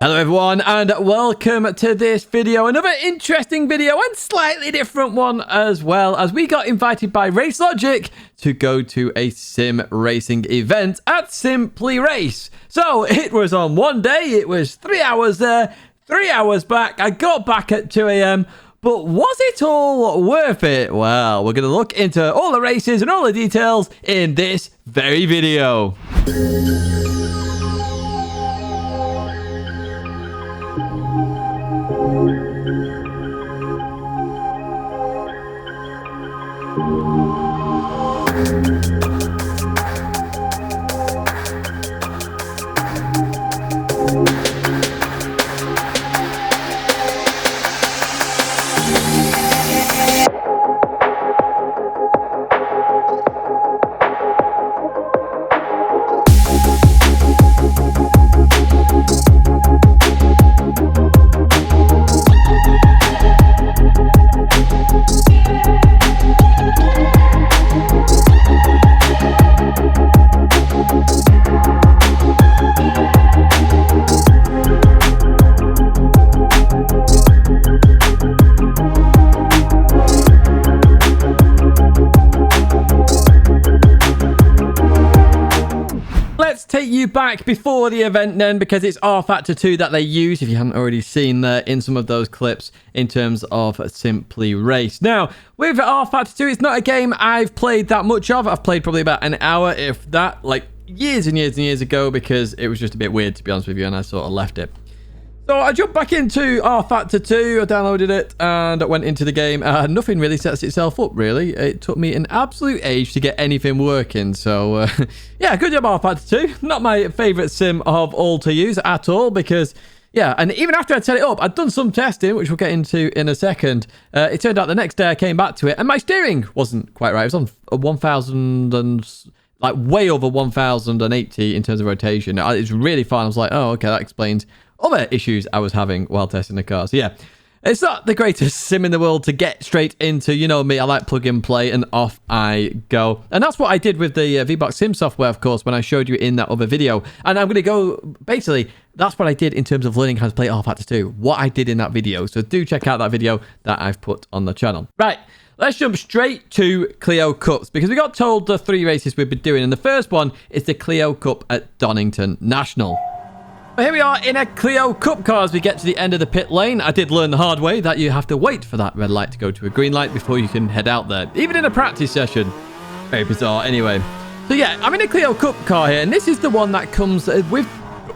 Hello everyone and welcome to this video, another interesting video and slightly different one as well, as we got invited by Racelogic to go to a sim racing event at Simply Race. So it was on one day, it was 3 hours there, 3 hours back. I got back at 2 a.m. But was it all worth it? Well, we're going to look into all the races and all the details in this very video. Take you back before the event then, because it's Rfactor 2 that they use, if you haven't already seen there in some of those clips, in terms of Simply Race. Now, with Rfactor 2, it's not a game I've played that much of. I've played probably about an hour, if that, like years and years and years ago, because it was just a bit weird, to be honest with you, and I sort of left it. So I jumped back into Rfactor 2, I downloaded it, and I went into the game. Nothing really sets itself up, really. It took me an absolute age to get anything working. So, yeah, good job, Rfactor 2. Not my favourite sim of all to use at all, because, yeah, and even after I'd set it up, I'd done some testing, which we'll get into in a second. It turned out the next day I came back to it, and my steering wasn't quite right. It was on 1,000 and... like, way over 1,080 in terms of rotation. It's really fun. I was like, oh, okay, that explains other issues I was having while testing the car. So yeah, it's not the greatest sim in the world to get straight into. You know me, I like plug and play, and off I go. And that's what I did with the VBox sim software, of course, when I showed you in that other video. And I'm going to go, basically, that's what I did in terms of learning how to play Rfactor 2, what I did in that video. So do check out that video that I've put on the channel. Right. Let's jump straight to Clio Cups, because we got told the 3 races we've been doing, and the first one is the Clio Cup at Donnington National. Well, here we are in a Clio Cup car as we get to the end of the pit lane. I did learn the hard way that you have to wait for that red light to go to a green light before you can head out there, even in a practice session. Very bizarre. Anyway, so yeah, I'm in a Clio Cup car here, and this is the one that comes with,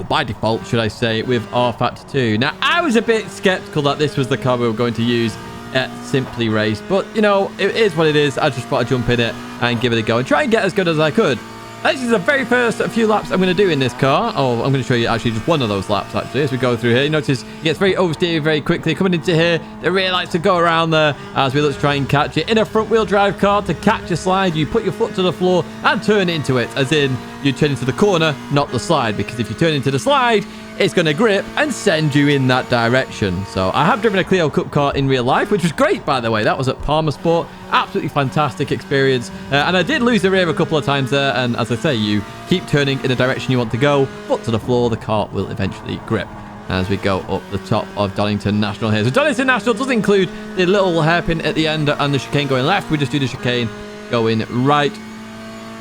by default, should I say, with Rfactor 2. Now, I was a bit skeptical that this was the car we were going to use at Simply Race, but you know, it is what it is. I just thought I'd jump in it and give it a go and try and get as good as I could. This is the very first few laps I'm going to do in this car. Oh, I'm going to show you actually just one of those laps actually as we go through here. You notice it gets very oversteered very quickly. Coming into here, the rear likes to go around there as we look to try and catch it. In a front wheel drive car, to catch a slide, you put your foot to the floor and turn into it, as in you turn into the corner, not the slide, because if you turn into the slide, it's going to grip and send you in that direction. So I have driven a Clio Cup car in real life, which was great, by the way. That was at Palmer Sport. Absolutely fantastic experience. And I did lose the rear a couple of times there. And as I say, you keep turning in the direction you want to go, foot to the floor, the car will eventually grip as we go up the top of Donnington National here. So Donnington National does include the little hairpin at the end and the chicane going left. We just do the chicane going right.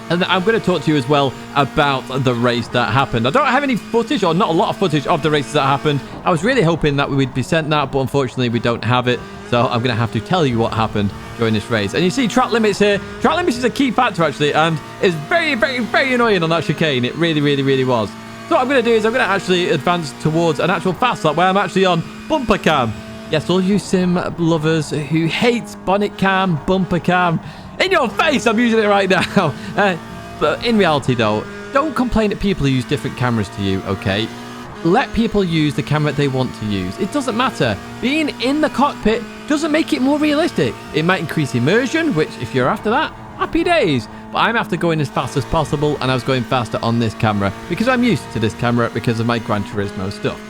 And I'm going to talk to you as well about the race that happened. I don't have any footage, or not a lot of footage, of the races that happened. I was really hoping that we'd be sent that, but unfortunately we don't have it. So I'm going to have to tell you what happened during this race. And you see track limits here. Track limits is a key factor, actually, and it's very, very, very annoying on that chicane. It really, really, really was. So what I'm going to do is I'm going to actually advance towards an actual fast lap where I'm actually on bumper cam. Yes, all you sim lovers who hate bonnet cam, bumper cam, in your face, I'm using it right now. But in reality, though, don't complain at people who use different cameras to you, okay? Let people use the camera they want to use. It doesn't matter. Being in the cockpit doesn't make it more realistic. It might increase immersion, which, if you're after that, happy days. But I'm after going as fast as possible, and I was going faster on this camera because I'm used to this camera because of my Gran Turismo stuff.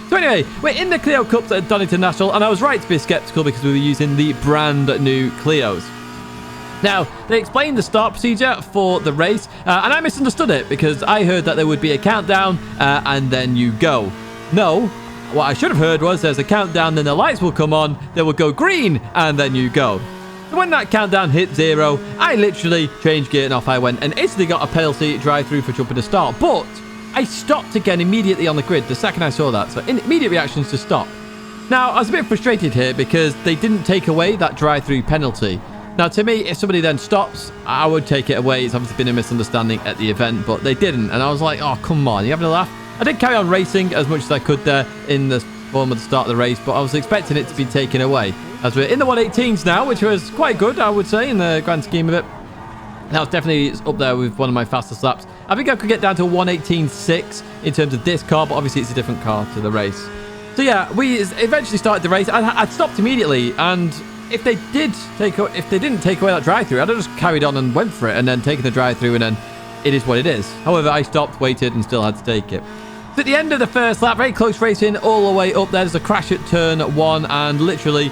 So anyway, we're in the Clio Cups at Donnington National, and I was right to be skeptical because we were using the brand new Clios. Now, they explained the start procedure for the race, and I misunderstood it because I heard that there would be a countdown and then you go. No, what I should have heard was there's a countdown, then the lights will come on, they will go green, and then you go. So when that countdown hit 0, I literally changed gear and off I went, and instantly got a penalty drive-through for jumping to start. But I stopped again immediately on the grid the second I saw that. So immediate reactions to stop. Now, I was a bit frustrated here because they didn't take away that drive-through penalty. Now, to me, if somebody then stops, I would take it away. It's obviously been a misunderstanding at the event, but they didn't. And I was like, oh, come on, you having a laugh? I did carry on racing as much as I could there in the form of the start of the race, but I was expecting it to be taken away. As we're in the 118s now, which was quite good, I would say, in the grand scheme of it. That was definitely up there with one of my fastest laps. I think I could get down to a 118.6 in terms of this car, but obviously it's a different car to the race. So yeah, we eventually started the race. I'd stopped immediately, and if they didn't take away that drive-through, I'd have just carried on and went for it, and then taken the drive-through, and then it is what it is. However, I stopped, waited, and still had to take it. So at the end of the first lap, very close racing all the way up there. There's a crash at turn 1, and literally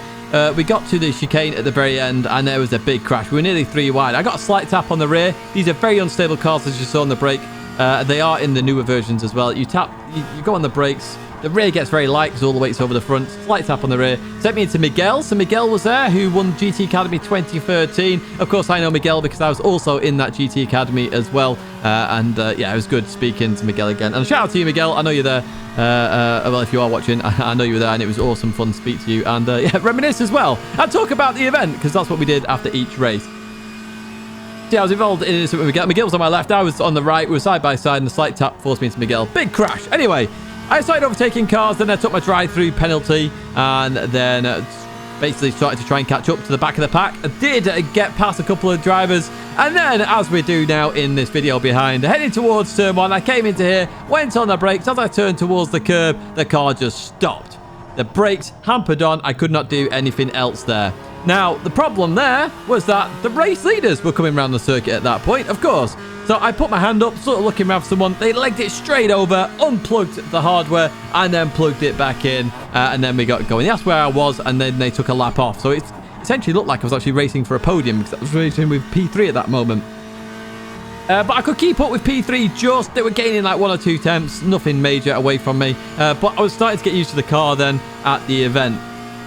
we got to the chicane at the very end, and there was a big crash. We were nearly 3 wide. I got a slight tap on the rear. These are very unstable cars, as you saw on the brake. They are in the newer versions as well. You go on the brakes. The rear gets very light because all the weight's over the front. Slight tap on the rear. Sent me into Miguel. So Miguel was there, who won GT Academy 2013. Of course, I know Miguel because I was also in that GT Academy as well. Yeah, it was good speaking to Miguel again. And shout out to you, Miguel. I know you're there. Well, if you are watching, I know you were there, and it was awesome fun to speak to you. And yeah, reminisce as well. And talk about the event, because that's what we did after each race. So yeah, I was involved in it with Miguel. Miguel was on my left. I was on the right. We were side by side, and the slight tap forced me into Miguel. Big crash. Anyway, I started overtaking cars, then I took my drive-through penalty, and then basically started to try and catch up to the back of the pack. I did get past a couple of drivers, and then, as we do now in this video behind, heading towards turn 1, I came into here, went on the brakes. As I turned towards the curb, the car just stopped. The brakes hampered on. I could not do anything else there. Now, the problem there was that the race leaders were coming around the circuit at that point, of course. So I put my hand up, sort of looking around for someone. They legged it straight over, unplugged the hardware, and then plugged it back in. And then we got going. That's where I was, and then they took a lap off. So it essentially looked like I was actually racing for a podium because I was racing with P3 at that moment. But I could keep up with P3 just. They were gaining like 1 or 2 tenths. Nothing major away from me. But I was starting to get used to the car then at the event.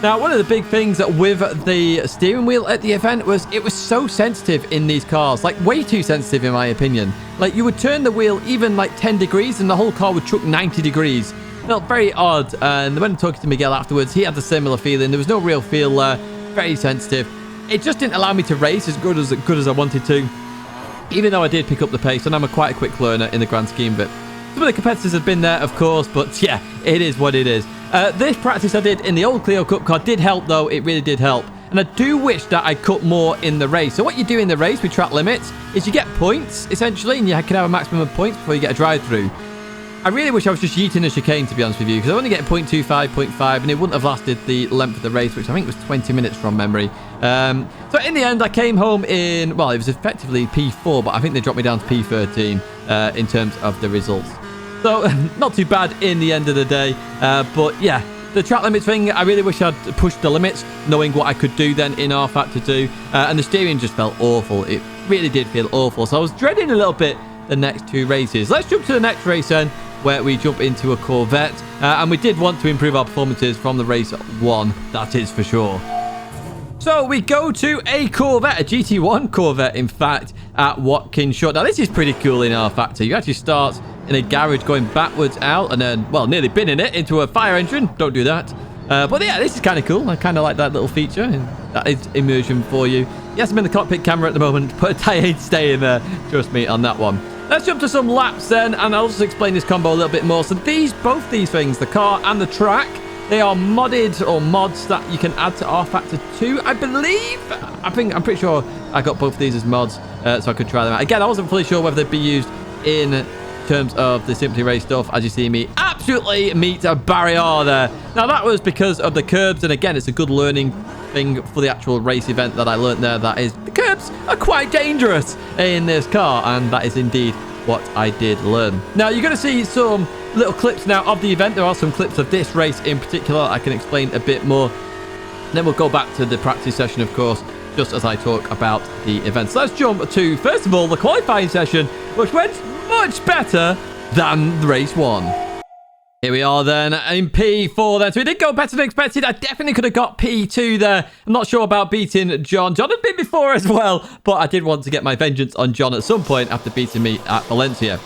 Now, one of the big things with the steering wheel at the event was it was so sensitive in these cars. Like, way too sensitive, in my opinion. Like, you would turn the wheel even like 10 degrees and the whole car would chuck 90 degrees. Felt very odd. And when talking to Miguel afterwards, he had the similar feeling. There was no real feel there. Very sensitive. It just didn't allow me to race as good as I wanted to. Even though I did pick up the pace, and I'm quite a quick learner in the grand scheme of it. Some of the competitors have been there, of course, but yeah, it is what it is. This practice I did in the old Clio Cup car did help, though. It really did help. And I do wish that I cut more in the race. So what you do in the race with track limits is you get points, essentially, and you can have a maximum of points before you get a drive-through. I really wish I was just yeeting the chicane, to be honest with you, because I only get 0.25, 0.5, and it wouldn't have lasted the length of the race, which I think was 20 minutes from memory. So in the end, I came home in, well, it was effectively P4, but I think they dropped me down to P13 in terms of the results. So, not too bad in the end of the day. But yeah, the track limits thing, I really wish I'd pushed the limits, knowing what I could do then in Rfactor 2. And the steering just felt awful. It really did feel awful. So I was dreading a little bit the next 2 races. Let's jump to the next race then, where we jump into a Corvette. And we did want to improve our performances from the race 1, that is for sure. So we go to a Corvette, a GT1 Corvette, in fact, at Watkins Glen. Now, this is pretty cool in Rfactor. You actually start in a garage going backwards out and then, well, nearly binning it into a fire engine. Don't do that. But yeah, this is kind of cool. I kind of like that little feature. That is immersion for you. Yes, I'm in the cockpit camera at the moment, but I ain't staying there. Trust me on that one. Let's jump to some laps then, and I'll just explain this combo a little bit more. So both these things, the car and the track, they are modded or mods that you can add to Rfactor 2, I believe. I'm pretty sure I got both of these as mods, so I could try them out. Again, I wasn't fully sure whether they'd be used in terms of the Simply Race stuff. As you see me absolutely meet a barrier there. Now, that was because of the curbs, and again, it's a good learning thing for the actual race event that I learned there. That is, the curbs are quite dangerous in this car, and that is indeed what I did learn. Now, you're going to see some little clips now of the event. There are some clips of this race in particular. I can explain a bit more. Then we'll go back to the practice session, of course, just as I talk about the event. So let's jump to, first of all, the qualifying session, which went much better than race 1. Here we are then in P4 then. So we did go better than expected. I definitely could have got P2 there. I'm not sure about beating John. John had been before as well, but I did want to get my vengeance on John at some point after beating me at Valencia.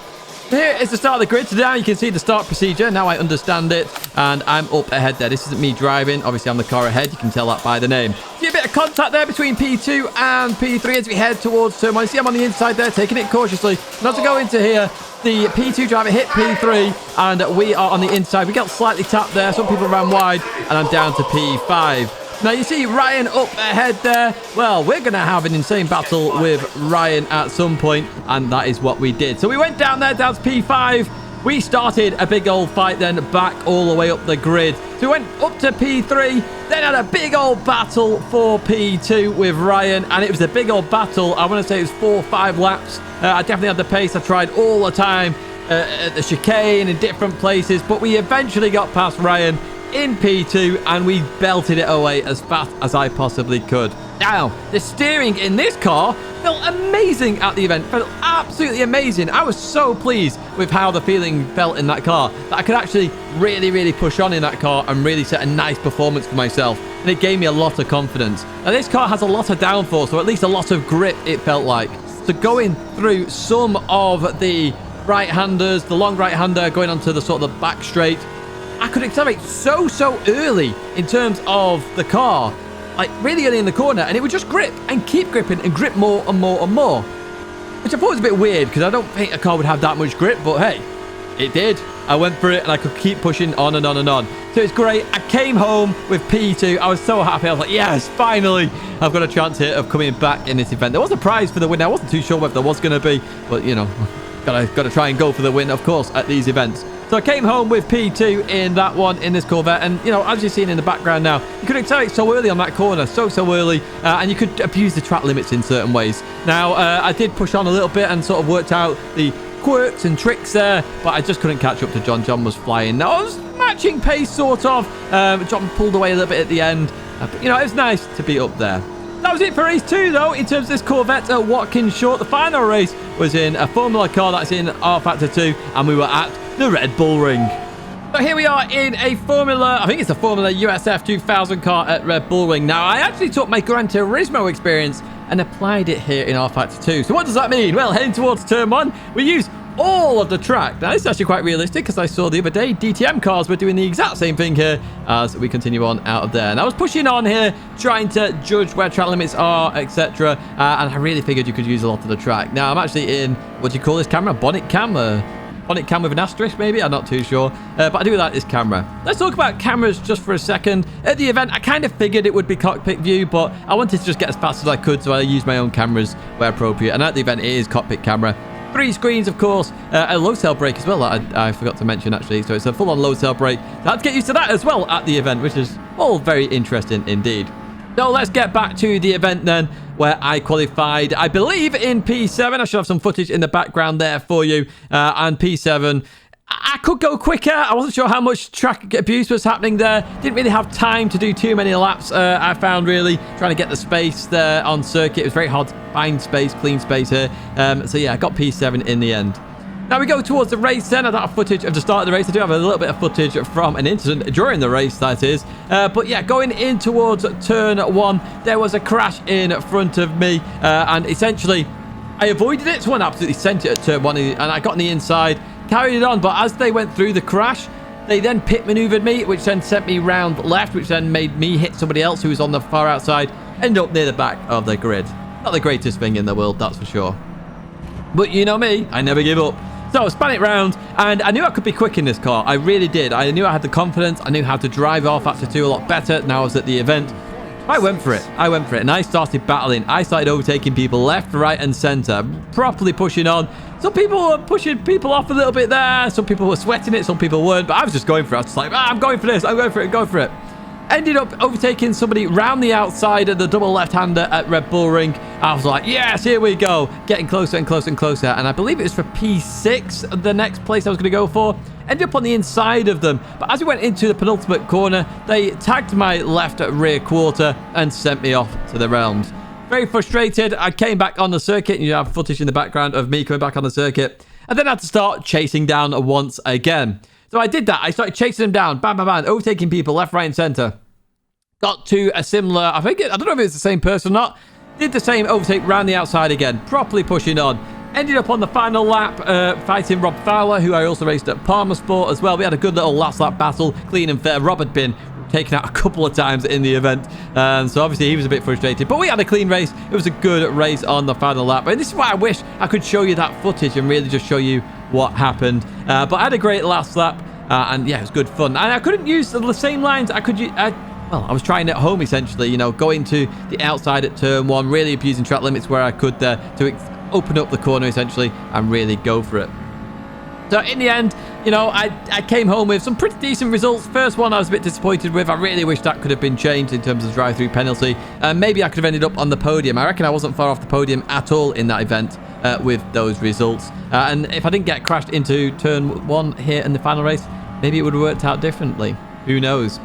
Here is the start of the grid. So now you can see the start procedure. Now I understand it, and I'm up ahead there. This isn't me driving. Obviously, I'm the car ahead. You can tell that by the name. See a bit of contact there between P2 and P3 as we head towards turn 1. See, I'm on the inside there, taking it cautiously. Not to go into here. The P2 driver hit P3, and we are on the inside. We got slightly tapped there. Some people ran wide, and I'm down to P5. Now, you see Ryan up ahead there. Well, we're going to have an insane battle with Ryan at some point, and that is what we did. So we went down there, down to P5. We started a big old fight then back all the way up the grid. So we went up to P3, then had a big old battle for P2 with Ryan, and it was a big old battle. I want to say it was 4 or 5 laps. I definitely had the pace. I tried all the time at the chicane in different places, but we eventually got past Ryan in P2, and we belted it away as fast as I possibly could. Now, the steering in this car felt amazing at the event. Felt absolutely amazing. I was so pleased with how the feeling felt in that car that I could actually really push on in that car and really set a nice performance for myself. And it gave me a lot of confidence. Now, this car has a lot of downforce, or at least a lot of grip, it felt like. So going through some of the right-handers, the long right-hander going onto the sort of the back straight, I could accelerate so early in terms of the car, like really early in the corner, and it would just grip and keep gripping and grip more and more and more, which I thought was a bit weird because I don't think a car would have that much grip, but hey, it did. I went for it and I could keep pushing on and on and on. So it's great. I came home with P2. I was so happy. I was like, yes, finally, I've got a chance here of coming back in this event. There was a prize for the win. I wasn't too sure whether there was going to be, but you know, gotta try and go for the win, of course, at these events. So I came home with P2 in that one, in this Corvette. And, you know, as you're seeing in the background now, you could accelerate so early on that corner, so early. And you could abuse the track limits in certain ways. Now, I did push on a little bit and sort of worked out the quirks and tricks there, but I just couldn't catch up to John. John was flying. Now, I was matching pace, sort of. John pulled away a little bit at the end. But, you know, it was nice to be up there. That was it for race 2, though, in terms of this Corvette at Watkins Short. The final race was in a Formula car that's in Rfactor 2, and we were at the Red Bull Ring. So here we are in a Formula, I think it's a Formula USF 2000 car at Red Bull Ring. Now, I actually took my Gran Turismo experience and applied it here in Rfactor 2. So what does that mean? Well, heading towards turn 1, we use all of the track. Now, this is actually quite realistic because I saw the other day DTM cars were doing the exact same thing here as we continue on out of there. And I was pushing on here, trying to judge where track limits are, etc. And I really figured you could use a lot of the track. Now, I'm actually in, what do you call this camera? Bonnet cam? Bonnet cam with an asterisk, maybe? I'm not too sure. But I do like this camera. Let's talk about cameras just for a second. At the event, I kind of figured it would be cockpit view, but I wanted to just get as fast as I could, so I used my own cameras where appropriate. And at the event, it is cockpit camera. 3 screens, of course, a low tail brake as well that I forgot to mention, actually. So it's a full-on low tail brake. I had to get used to that as well at the event, which is all very interesting indeed. So let's get back to the event then, where I qualified, I believe, in P7. I should have some footage in the background there for you. And P7, I could go quicker. I wasn't sure how much track abuse was happening there. Didn't really have time to do too many laps, I found, really. Trying to get the space there on circuit. It was very hard to find space, clean space here. So yeah, I got P7 in the end. Now we go towards the race then. I don't have footage of the start of the race. I do have a little bit of footage from an incident during the race, that is. But yeah, going in towards turn 1, there was a crash in front of me. And essentially, I avoided it. Someone absolutely sent it at turn 1, and I got on the inside, carried it on. But as they went through the crash, they then pit maneuvered me, which then sent me round left, which then made me hit somebody else who was on the far outside, end up near the back of the grid. Not the greatest thing in the world, that's for sure. But you know me, I never give up. So I span it round, and I knew I could be quick in this car. I really did. I knew I had the confidence. I knew how to drive Rfactor 2 a lot better now I was at the event. I went for it. And I started battling. I started overtaking people left, right, and center, properly pushing on. Some people were pushing people off a little bit there. Some people were sweating it. Some people weren't. But I was just going for it. I was just like, I'm going for this. I'm going for it. Go for it. Ended up overtaking somebody round the outside of the double left-hander at Red Bull Ring. I was like, yes, here we go. Getting closer and closer and closer. And I believe it was for P6, the next place I was going to go for. Ended up on the inside of them. But as we went into the penultimate corner, they tagged my left rear quarter and sent me off to the realms. Very frustrated. I came back on the circuit. You have footage in the background of me coming back on the circuit. And then I had to start chasing down once again. So So I did that. I started chasing them down. Bam, bam, bam. Overtaking people left, right, and center. Got to a similar... I don't know if it's the same person or not. Did the same overtake round the outside again. Properly pushing on. Ended up on the final lap fighting Rob Fowler, who I also raced at Palmer Sport as well. We had a good little last lap battle. Clean and fair. Rob had been taken out a couple of times in the event. So obviously he was a bit frustrated. But we had a clean race. It was a good race on the final lap. And this is why I wish I could show you that footage and really just show you what happened. But I had a great last lap. And yeah, it was good fun. And I couldn't use the same lines I could use... Well, I was trying at home, essentially, you know, going to the outside at turn 1, really abusing track limits where I could to open up the corner, essentially, and really go for it. So, in the end, you know, I came home with some pretty decent results. First one I was a bit disappointed with. I really wish that could have been changed in terms of drive-through penalty. Maybe I could have ended up on the podium. I reckon I wasn't far off the podium at all in that event with those results. And if I didn't get crashed into turn 1 here in the final race, maybe it would have worked out differently. Who knows?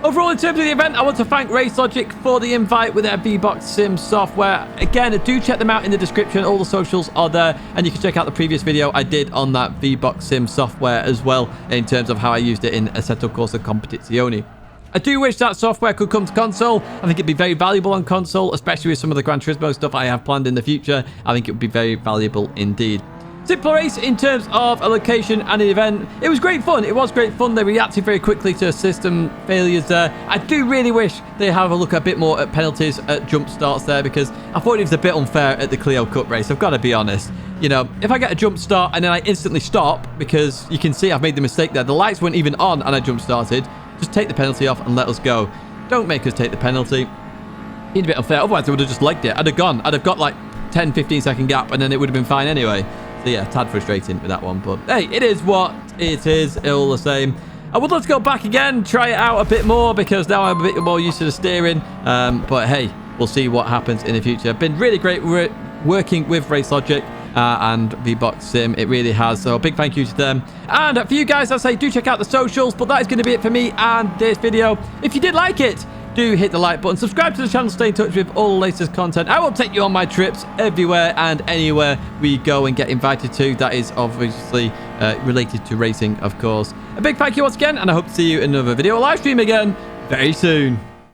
Overall, in terms of the event, I want to thank Racelogic for the invite with their V-Box Sim software. Again, do check them out in the description. All the socials are there, and you can check out the previous video I did on that V-Box Sim software as well, in terms of how I used it in Assetto Corsa Competizione. I do wish that software could come to console. I think it'd be very valuable on console, especially with some of the Gran Turismo stuff I have planned in the future. I think it would be very valuable indeed. Simple race in terms of a location and an event. It was great fun. It was great fun. They reacted very quickly to system failures there. I do really wish they have a look a bit more at penalties at jump starts there, because I thought it was a bit unfair at the Clio Cup race. I've got to be honest. You know, if I get a jump start and then I instantly stop, because you can see I've made the mistake there. The lights weren't even on and I jump started. Just take the penalty off and let us go. Don't make us take the penalty. It's a bit unfair. Otherwise, I would have just legged it. I'd have gone. I'd have got like 10, 15 second gap and then it would have been fine anyway. So yeah, tad frustrating with that one, but hey, it is what it is, all the same. I would love to go back again, try it out a bit more, because now I'm a bit more used to the steering. But hey, we'll see what happens in the future. Been really great working with Racelogic and V-Box Sim. It really has. So a big thank you to them. And for you guys, I say do check out the socials. But that is going to be it for me and this video. If you did like it, do hit the like button, subscribe to the channel, stay in touch with all the latest content. I will take you on my trips everywhere and anywhere we go and get invited to. That is obviously related to racing, of course. A big thank you once again, and I hope to see you in another video or live stream again very soon.